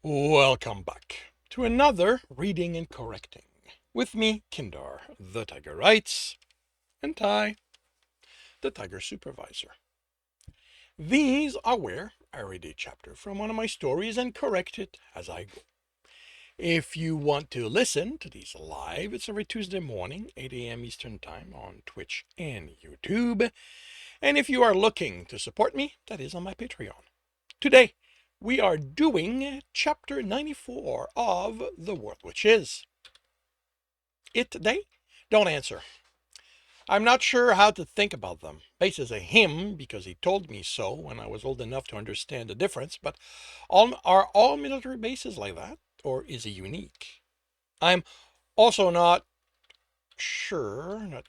Welcome back to another reading and correcting with me, Kindar, the Tiger Writes, and Ty, the Tiger Supervisor. These are where I read a chapter from one of my stories and correct it as I go. If you want to listen to these live, it's every Tuesday morning, 8 a.m. Eastern Time on Twitch and YouTube. And if you are looking to support me, that is on my Patreon. Today, we are doing chapter 94 of The World Which Is. It they don't answer. I'm not sure how to think about them. Base is a him because he told me so when I was old enough to understand the difference, but are all military bases like that, or is he unique? I'm also not sure, not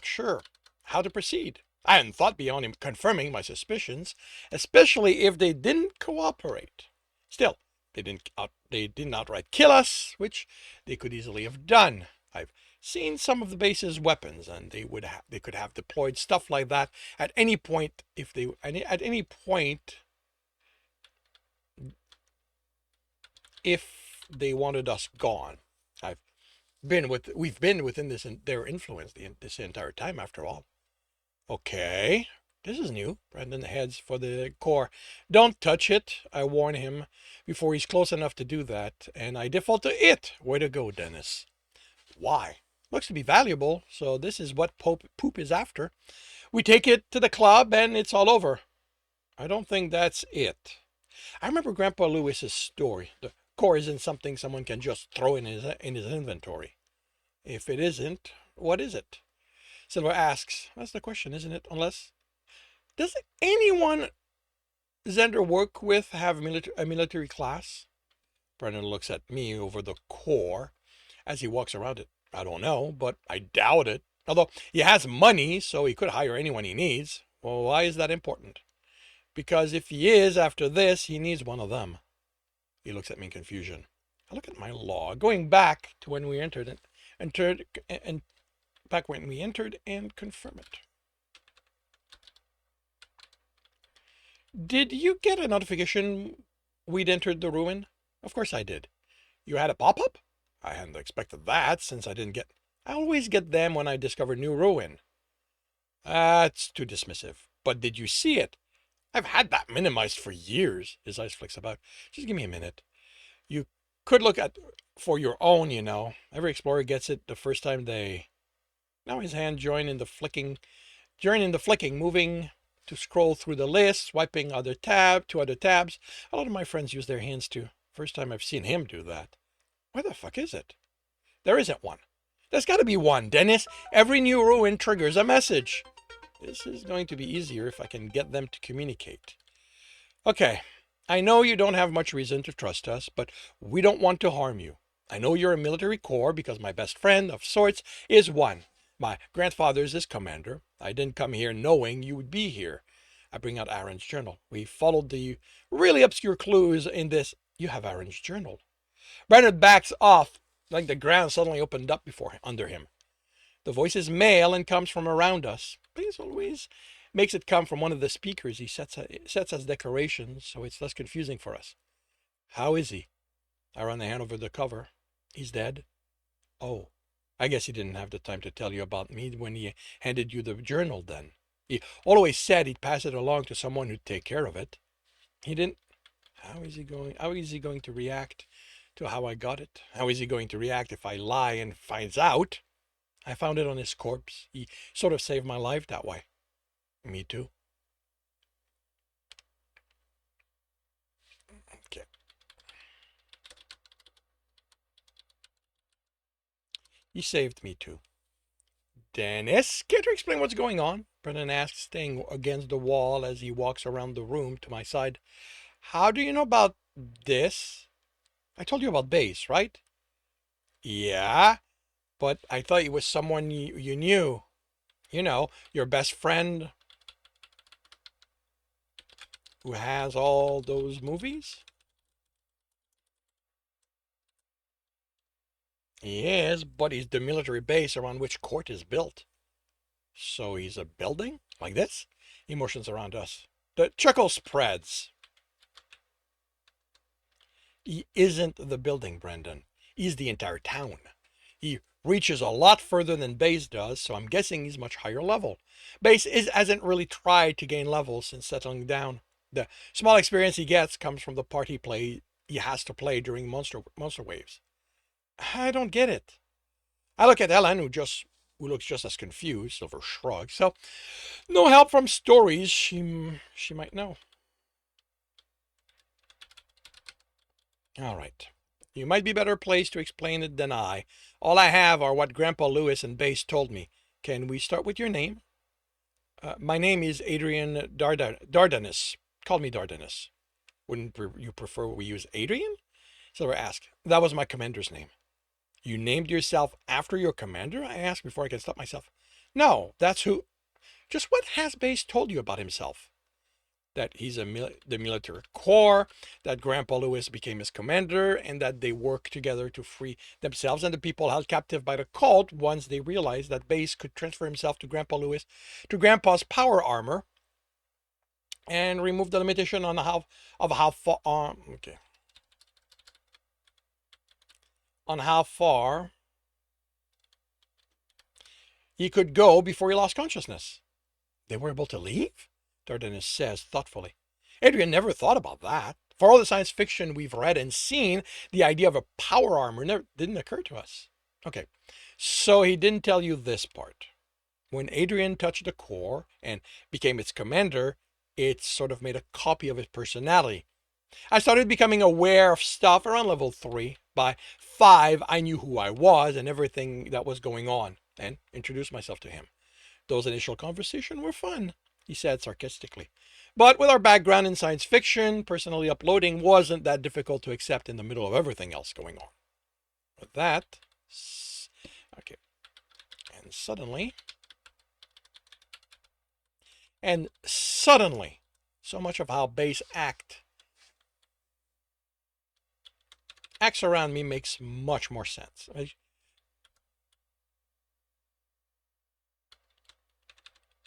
sure how to proceed. I hadn't thought beyond him confirming my suspicions, especially if they didn't cooperate. Still, they didn't outright kill us, which they could easily have done. I've seen some of the base's weapons, and they could have deployed stuff like that at any point if they wanted us gone. We've been within their influence this entire time, after all. Okay, this is new. Brendan heads for the core. Don't touch it, I warn him before he's close enough to do that, and I default to it. Way to go, Dennis. Why? Looks to be valuable, so this is what poop is after. We take it to the club and it's all over. I don't think that's it. I remember Grandpa Lewis's story. The core isn't something someone can just throw in his inventory. If it isn't, what is it? Silver asks. That's the question, isn't it? Unless... Does anyone Xander work with have a military class? Brennan looks at me over the core as he walks around it. I don't know, but I doubt it. Although he has money, so he could hire anyone he needs. Well, why is that important? Because if he is, after this, he needs one of them. He looks at me in confusion. I look at my log, going back to when we entered and confirm it. Did you get a notification we'd entered the ruin? Of course I did. You had a pop-up? I hadn't expected that, since I always get them when I discover new ruin. That's too dismissive. But did you see it? I've had that minimized for years. His eyes flicks about. Just give me a minute. You could look at for your own, you know. Every explorer gets it the first time they... Now his hand joined in the flicking, moving to scroll through the list, swiping to other tabs. A lot of my friends use their hands too. First time I've seen him do that. Where the fuck is it? There isn't one. There's got to be one, Dennis. Every new ruin triggers a message. This is going to be easier if I can get them to communicate. Okay, I know you don't have much reason to trust us, but we don't want to harm you. I know you're a military corps because my best friend of sorts is one. My grandfather's is commander. I didn't come here knowing you would be here. I bring out Aaron's journal. We followed the really obscure clues in this. You have Aaron's journal. Bernard backs off like the ground suddenly opened up under him. The voice is male and comes from around us. Please always makes it come from one of the speakers he sets as decorations, so it's less confusing for us. How is he? I run the hand over the cover. He's dead. Oh, I guess he didn't have the time to tell you about me when he handed you the journal then. He always said he'd pass it along to someone who'd take care of it. He didn't. How is he going to react to how I got it? How is he going to react if I lie and finds out? I found it on his corpse. He sort of saved my life that way. Me too. Okay. He saved me too. Dennis, can't you explain what's going on? Brennan asks, staying against the wall as he walks around the room to my side. How do you know about this? I told you about base, right? Yeah, but I thought it was someone you knew. You know, your best friend who has all those movies? He is, but he's the military base around which court is built. So he's a building? Like this? He motions around us. The chuckle spreads. He isn't the building, Brendan. He's the entire town. He reaches a lot further than Base does, so I'm guessing he's much higher level. Hasn't really tried to gain levels since settling down. The small experience he gets comes from the part he has to play during monster waves. I don't get it. I look at Ellen, who looks just as confused. Silver shrugs. So, no help from stories she might know. All right. You might be better placed to explain it than I. All I have are what Grandpa Lewis and Base told me. Can we start with your name? My name is Adrian Dardanus. Call me Dardanus. Wouldn't you prefer we use Adrian? Silver asked. That was my commander's name. You named yourself after your commander? I asked before I could stop myself. No, that's who. Just what has Base told you about himself? That he's the military corps, that Grandpa Lewis became his commander, and that they work together to free themselves and the people held captive by the cult once they realized that Base could transfer himself to Grandpa's power armor, and remove the limitation on how far on how far he could go before he lost consciousness. They were able to leave? Dardanus says thoughtfully. Adrian never thought about that. For all the science fiction we've read and seen, the idea of a power armor didn't occur to us. Okay, so he didn't tell you this part. When Adrian touched the core and became its commander, it sort of made a copy of his personality. I started becoming aware of stuff around level 3. By 5, I knew who I was and everything that was going on, and introduced myself to him. Those initial conversations were fun, he said sarcastically. But with our background in science fiction, personally uploading wasn't that difficult to accept in the middle of everything else going on. With that, okay, and suddenly, so much of how Base acts around me makes much more sense.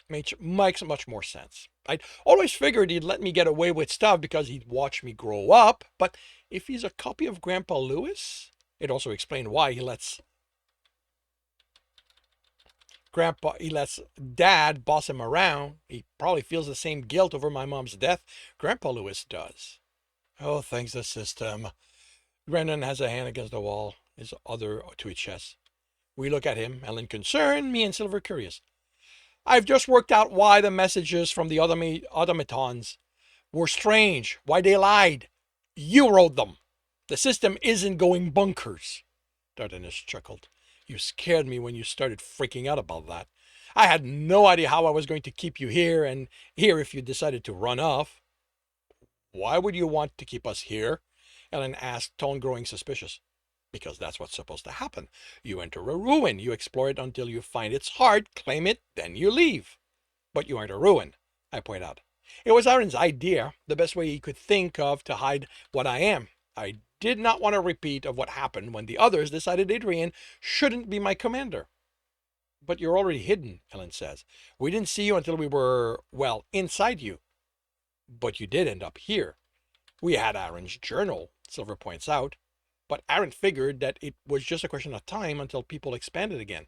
Makes much more sense. I'd always figured he'd let me get away with stuff because he'd watch me grow up, but if he's a copy of Grandpa Lewis, it also explained why he lets Dad boss him around. He probably feels the same guilt over my mom's death Grandpa Lewis does. Oh, thanks the system. Brendan has a hand against the wall, his other to his chest. We look at him, Ellen concerned, me and Silver curious. I've just worked out why the messages from the automatons were strange, why they lied. You wrote them. The system isn't going bunkers. Dardanus chuckled. You scared me when you started freaking out about that. I had no idea how I was going to keep you here if you decided to run off. Why would you want to keep us here? Ellen asked, tone growing suspicious. Because that's what's supposed to happen. You enter a ruin, you explore it until you find its heart, claim it, then you leave. But you aren't a ruin, I point out. It was Aaron's idea, the best way he could think of to hide what I am. I did not want a repeat of what happened when the others decided Adrian shouldn't be my commander. But you're already hidden, Ellen says. We didn't see you until we were, well, inside you. But you did end up here. We had Aaron's journal, Silver points out. But Aaron figured that it was just a question of time until people expanded again.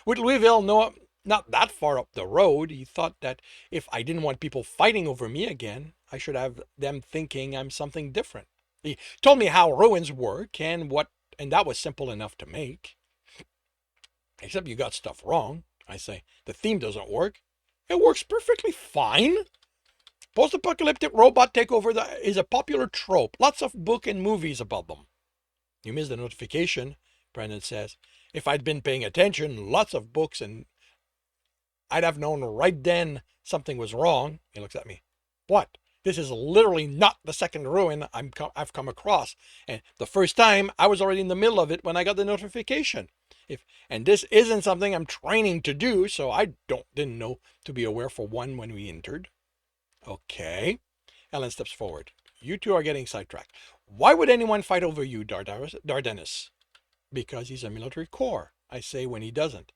With Louisville not that far up the road, he thought that if I didn't want people fighting over me again, I should have them thinking I'm something different. He told me how ruins work and that was simple enough to make. Except you got stuff wrong, I say. The theme doesn't work. It works perfectly fine. Post-apocalyptic robot takeover is a popular trope. Lots of book and movies about them. You missed the notification, Brandon says. If I'd been paying attention, lots of books, and I'd have known right then something was wrong. He looks at me. What? This is literally not the second ruin I've come across. And the first time, I was already in the middle of it when I got the notification. And this isn't something I'm training to do, so I didn't know to be aware for one when we entered. Okay. Ellen steps forward. You two are getting sidetracked. Why would anyone fight over you, Dardanus? Because he's a military corps, I say when he doesn't.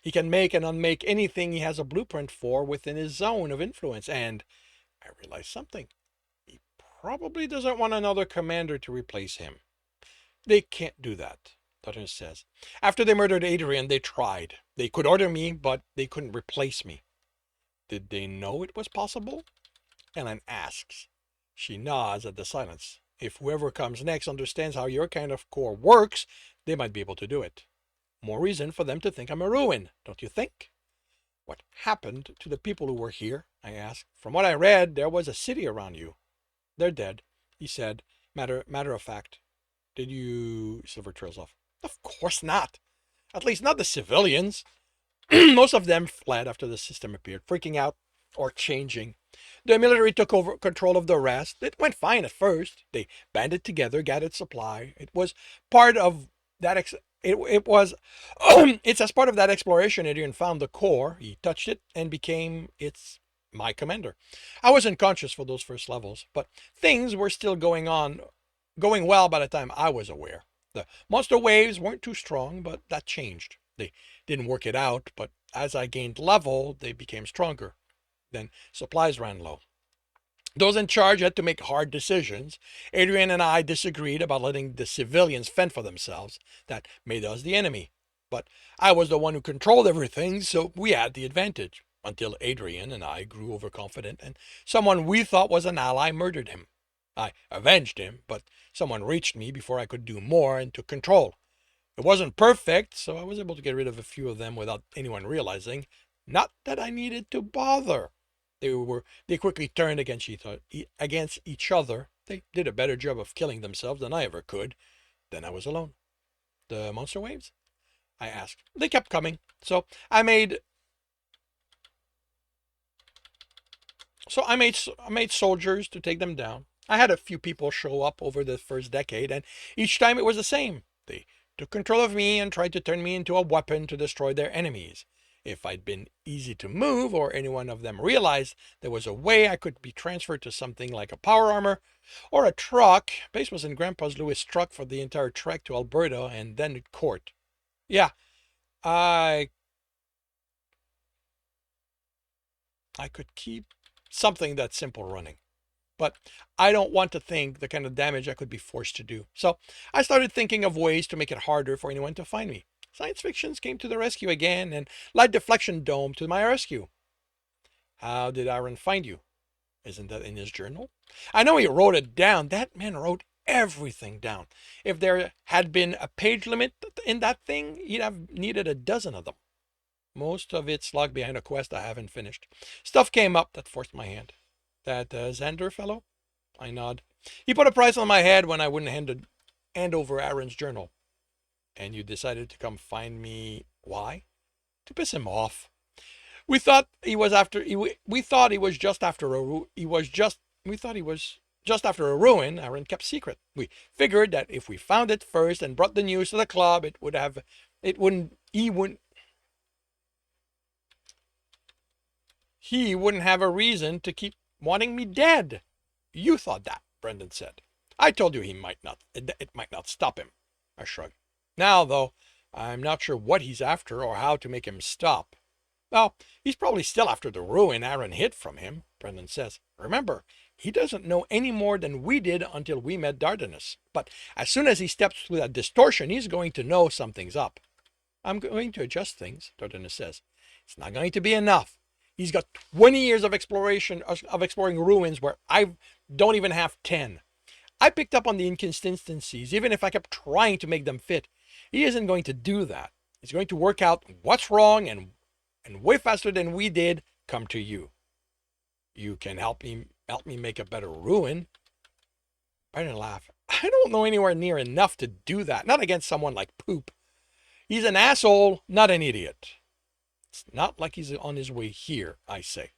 He can make and unmake anything he has a blueprint for within his zone of influence, and I realized something. He probably doesn't want another commander to replace him. They can't do that, Dutton says. After they murdered Adrian, they tried. They could order me, but they couldn't replace me. Did they know it was possible? Ellen asks. She nods at the silence. If whoever comes next understands how your kind of core works, they might be able to do it. More reason for them to think I'm a ruin, don't you think? What happened to the people who were here? I asked. From what I read, there was a city around you. They're dead, he said, matter of fact. Did you... Silver trails off. Of course not. At least not the civilians. Most of them fled after the system appeared, freaking out or changing. The military took over control of the rest. It went fine at first. They banded together, gathered supply. It was part of that. It was. It's as part of that exploration. Adrian found the core. He touched it and became my commander. I was unconscious for those first levels, but things were still going well by the time I was aware. The monster waves weren't too strong, but that changed. They didn't work it out, but as I gained level, they became stronger. Then supplies ran low. Those in charge had to make hard decisions. Adrian and I disagreed about letting the civilians fend for themselves. That made us the enemy. But I was the one who controlled everything, so we had the advantage. Until Adrian and I grew overconfident, and someone we thought was an ally murdered him. I avenged him, but someone reached me before I could do more and took control. It wasn't perfect, so I was able to get rid of a few of them without anyone realizing. Not that I needed to bother. They quickly turned against each other. They did a better job of killing themselves than I ever could. Then I was alone. The monster waves? I asked. They kept coming. I made soldiers to take them down. I had a few people show up over the first decade, and each time it was the same. They took control of me and tried to turn me into a weapon to destroy their enemies. If I'd been easy to move, or any one of them realized there was a way I could be transferred to something like a power armor or a truck. Base was in Grandpa's Lewis truck for the entire trek to Alberta and then to court. Yeah, I could keep something that simple running. But I don't want to think the kind of damage I could be forced to do. So I started thinking of ways to make it harder for anyone to find me. Science fictions came to the rescue again, and Light Deflection Dome to my rescue. How did Aaron find you? Isn't that in his journal? I know he wrote it down. That man wrote everything down. If there had been a page limit in that thing, he'd have needed a dozen of them. Most of it's locked behind a quest I haven't finished. Stuff came up that forced my hand. That Xander fellow? I nod. He put a price on my head when I wouldn't hand over Aaron's journal. And you decided to come find me. Why? To piss him off. We thought he was just after a ruin Aaron kept secret. We figured that if we found it first and brought the news to the club, he wouldn't have a reason to keep wanting me dead. You thought that, Brendan said. I told you it might not stop him. I shrugged. Now, though, I'm not sure what he's after or how to make him stop. Well, he's probably still after the ruin Aaron hid from him, Brendan says. Remember, he doesn't know any more than we did until we met Dardanus. But as soon as he steps through that distortion, he's going to know something's up. I'm going to adjust things, Dardanus says. It's not going to be enough. He's got 20 years of exploring ruins where I don't even have 10. I picked up on the inconsistencies, even if I kept trying to make them fit. He isn't going to do that. He's going to work out what's wrong and way faster than we did come to you. You can help me make a better ruin. Brendan laughed. I don't know anywhere near enough to do that. Not against someone like Poop. He's an asshole, not an idiot. It's not like he's on his way here, I say.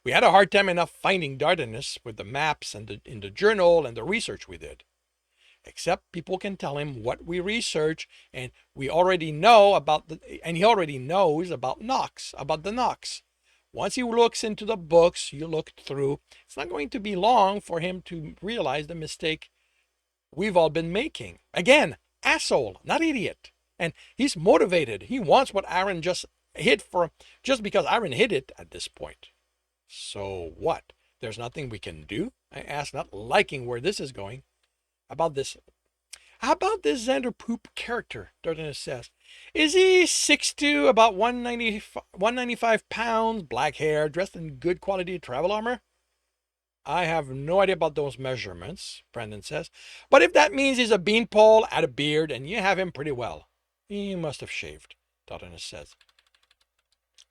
We had a hard time enough finding Dardanus with the maps and in the journal and the research we did. Except people can tell him what we research, and he already knows about Nox, about the Nox. Once he looks into the books you looked through, it's not going to be long for him to realize the mistake we've all been making. Again, asshole, not idiot. And he's motivated. He wants what Aaron just because Aaron hid it at this point. So what? There's nothing we can do? I asked, not liking where this is going. About this. How about this Xander Poop character? Dardanus says. Is he 6'2", about 195 pounds, black hair, dressed in good quality travel armor? I have no idea about those measurements, Brendan says. But if that means he's a beanpole, add a beard, and you have him pretty well. He must have shaved, Dardanus says.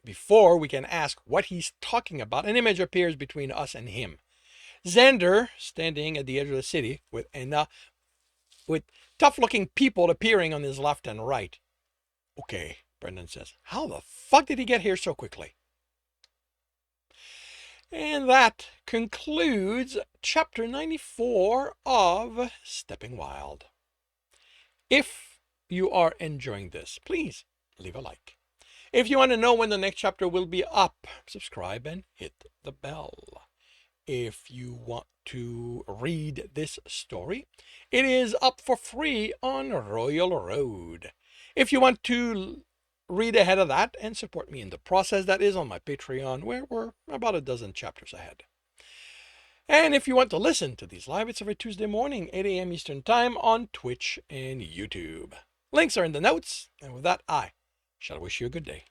Before we can ask what he's talking about, an image appears between us and him. Xander, standing at the edge of the city, with tough-looking people appearing on his left and right. Okay, Brendan says. How the fuck did he get here so quickly? And that concludes chapter 94 of Stepping Wild. If you are enjoying this, please leave a like. If you want to know when the next chapter will be up, subscribe and hit the bell. If you want to read this story, it is up for free on Royal Road. If you want to read ahead of that and support me in the process, that is on my Patreon, where we're about a dozen chapters ahead. And if you want to listen to these live, it's every Tuesday morning, 8 a.m. Eastern Time on Twitch and YouTube. Links are in the notes. And with that, I shall wish you a good day.